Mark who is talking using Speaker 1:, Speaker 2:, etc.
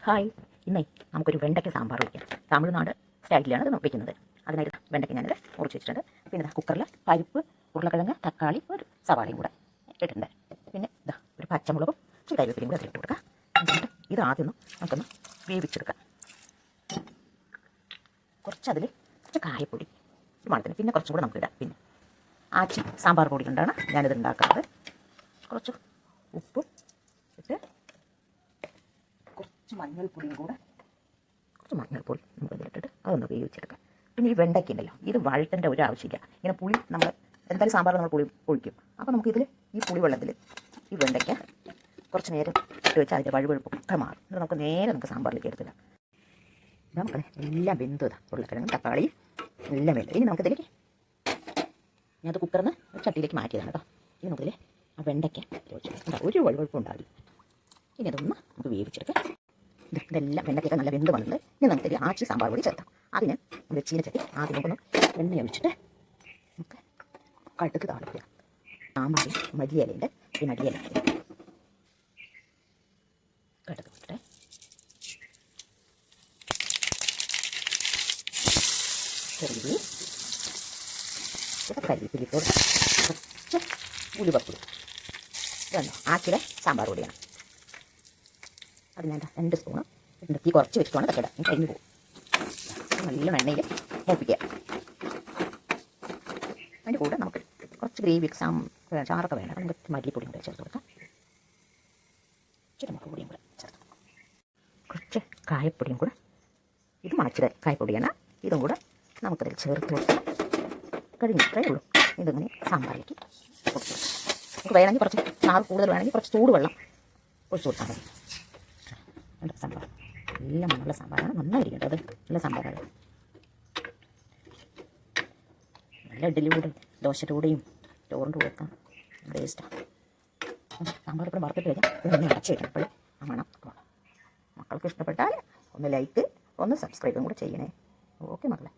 Speaker 1: Hi, ഇന്നേ നമുക്കൊരു വെണ്ടയ്ക്ക സാമ്പാർ വയ്ക്കാം. തമിഴ്നാട് സ്റ്റൈലിലാണ് ഇത് വയ്ക്കുന്നത്. അതിനായിട്ട് വെണ്ടയ്ക്ക ഞാനിത് മുറിച്ച് വെച്ചിട്ടുണ്ട്. പിന്നെ കുക്കറിൽ പരിപ്പ്, ഉരുളക്കിഴങ്ങ്, തക്കാളി, ഒരു സവാളയും കൂടെ ഇട്ടിട്ടുണ്ട്. പിന്നെ ഇതാ ഒരു പച്ചമുളകും കരിവേപ്പിലയും കൂടെ ഇട്ട് കൊടുക്കാം. എന്നിട്ട് ഇത് ആദ്യം നമുക്കൊന്ന് വേവിച്ചെടുക്കാം. കുറച്ചതിൽ കുറച്ച് കായപ്പൊടി മണത്തിന്, പിന്നെ കുറച്ചും കൂടെ നമുക്ക് ഇടാം. പിന്നെ ആച്ചി സാമ്പാർ പൊടി കൊണ്ടാണ് ഞാനിത് ഉണ്ടാക്കുന്നത്. കുറച്ച് ഉപ്പും ഇട്ട് കുറച്ച് മഞ്ഞൾപ്പൊടിയും കൂടെ, കുറച്ച് മഞ്ഞൾപ്പൊടി നമുക്ക് ഇതിലിട്ടിട്ട് അതൊന്ന് വേവിച്ചെടുക്കാം. പിന്നെ ഈ വെണ്ടയ്ക്ക ഉണ്ടല്ലോ, ഇത് വഴറ്റേണ്ട ഒരു ആവശ്യമില്ല. ഇങ്ങനെ പുളി നമ്മൾ എന്തായാലും സാമ്പാർ നമ്മൾ പുളി ഒഴിക്കും. അപ്പോൾ നമുക്കിതിൽ ഈ പുളിവെള്ളത്തിൽ ഈ വെണ്ടയ്ക്ക കുറച്ച് നേരം ഇട്ട് വെച്ചാൽ അതിൻ്റെ വഴുവഴുപ്പൊക്കെ മാറും. എന്നിട്ട് നമുക്ക് നേരെ സാമ്പാറിലേക്ക് എടുത്തിടാം. നമുക്ക് എല്ലാം വെന്തതാണ്, ഉരുളക്കിഴങ്ങും തക്കാളിയും എല്ലാം വെന്തത്. ഇനി നമുക്കിതിലേക്ക് ഞാനത് കുക്കറിന് ചട്ടിയിലേക്ക് മാറ്റിയതാണ് കേട്ടോ. ഇനി നമുക്കിതിൽ ആ വെണ്ടയ്ക്ക വെച്ചിട്ട് ഒരു വഴുവഴുപ്പം ഉണ്ടാവില്ല. ഇനി അതൊന്ന് നമുക്ക് വേവിച്ചെടുക്കാം. ഇതെല്ലാം വെണ്ടയ്ക്കൊക്കെ നല്ല വെന്ത് വന്നിട്ട് ഇനി നമുക്ക് ആച്ചി സാമ്പാർ പൊടി ചേർത്താം. അതിന് നമ്മൾ ചീനച്ചട്ടി ആദ്യം നമുക്കൊന്ന് എണ്ണ ഒഴിച്ചിട്ട് നമുക്ക് കടുക് താളിക്കുക. സാമ്പാർ മല്ലിയിലയുണ്ട്, ഈ മല്ലിയില കടുക് വെച്ചിട്ട് ചെറിയ കരിവേപ്പില, കുറച്ച് ഉലുവപ്പൊടി, ഇതല്ലോ ആച്ചിയുടെ സാമ്പാർ പൊടിയാണ്. അത് ഞാൻ 2 സ്പൂണ് തീ കുറച്ച് വെച്ചിട്ടാണ് തക്കട കഴിഞ്ഞ് പോകും. നല്ല എണ്ണയിൽ മൂപ്പിക്കുക. അതിൻ്റെ കൂടെ നമുക്ക് കുറച്ച് ഗ്രേവി ചാറൊക്കെ വേണം. നമുക്ക് മല്ലിപ്പൊടിയും കൂടെ ചേർത്ത് കൊടുക്കാം. ഇച്ചിരി മുളക് പൊടിയും കൂടെ ചേർത്ത് കൊടുക്കാം. കുറച്ച് കായപ്പൊടിയും കൂടെ, ഇത് മണച്ചിട കായപ്പൊടിയാണ്. ഇതും കൂടെ നമുക്കതിൽ ചേർത്ത് കൊടുക്കാം. കഴിഞ്ഞിട്ടേ ഉള്ളൂ. ഇതിങ്ങനെ സാമ്പാറിലേക്ക് കൊടുക്കും. നമുക്ക് വേണമെങ്കിൽ കുറച്ച് ചാറ് കൂടുതൽ വേണമെങ്കിൽ കുറച്ച് ചൂടുവെള്ളം ഒഴിച്ച് കൊടുത്താൽ മതി. സാമ്പാർ എല്ലാം നല്ല സാമ്പാറാണ്, നന്നായിരിക്കും കേട്ടോ. അത് നല്ല സാമ്പാറാണ്. നല്ല ഇഡ്ഡലിയുടെ കൂടെ, ദോശയുടെ കൂടെയും ചോറിൻ്റെ കൂടെ വെക്കാം. ടേസ്റ്റാണ്. സാമ്പാർ ഇപ്പോൾ വറുത്തിട്ട് കഴിഞ്ഞാൽ ഇതൊന്ന് അടച്ച് വയ്ക്കണം. അപ്പോൾ ആ മണം മക്കൾക്ക് ഇഷ്ടപ്പെട്ടാൽ ഒന്ന് ലൈക്ക്, ഒന്ന് സബ്സ്ക്രൈബും കൂടെ ചെയ്യണേ. ഓക്കെ മക്കളെ.